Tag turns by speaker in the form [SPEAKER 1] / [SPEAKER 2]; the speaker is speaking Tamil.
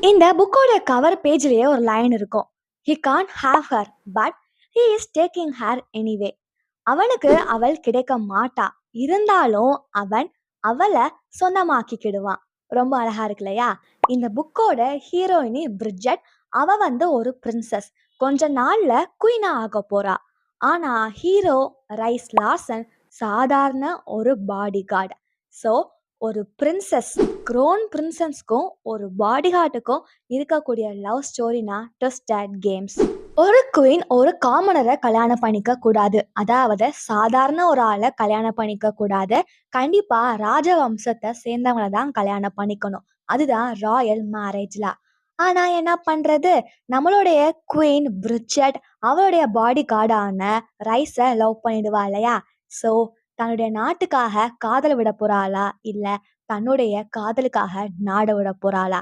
[SPEAKER 1] இந்த புக்கோட கவர் பேஜ்லயே ஒரு லைன் இருக்கும். "He can't have her, but he is taking her anyway." அவனுக்கு அவள் கிடைக்க மாட்டா. இருந்தாலும் அவன் அவள சொந்தமாக்கிக்கிடுவான். ரொம்ப அழகா இருக்கு இல்லையா? இந்த புக்கோட ஹீரோயினி பிரிட்ஜெட். அவ ஒரு பிரின்சஸ். கொஞ்ச நாள்ல குயினா ஆக போறா. ஆனா ஹீரோ ரைஸ் லார்சன் சாதாரண ஒரு பாடிகார்டு. ஸோ ஒரு பிரின்சஸ், க்ரோன் பிரின்சஸ்க்கும் ஒரு பாடிகார்டுக்கும் இருக்கக்கூடிய லவ் ஸ்டோரினா ட்விஸ்டட் கேம்ஸ். ஒரு குயின் ஒரு காமனரை கல்யாணம் பண்ணிக்க கூடாது. அதாவது சாதாரண ஒரு ஆளை கல்யாணம் பண்ணிக்க கூடாது. கண்டிப்பா ராஜவம்சத்தை சேர்ந்தவங்கள தான் கல்யாணம் பண்ணிக்கணும். அதுதான் ராயல் மேரேஜ்ல. ஆனா என்ன பண்றது? நம்மளுடைய குயின் பிரிட்ஜெட் அவளுடைய பாடி கார்டான ரைஸை லவ் பண்ணிடுவா இல்லையா? ஸோ தன்னுடைய நாட்டுக்காக காதல் விட போறாளா, இல்ல தன்னுடைய காதலுக்காக நாட விட போறாளா?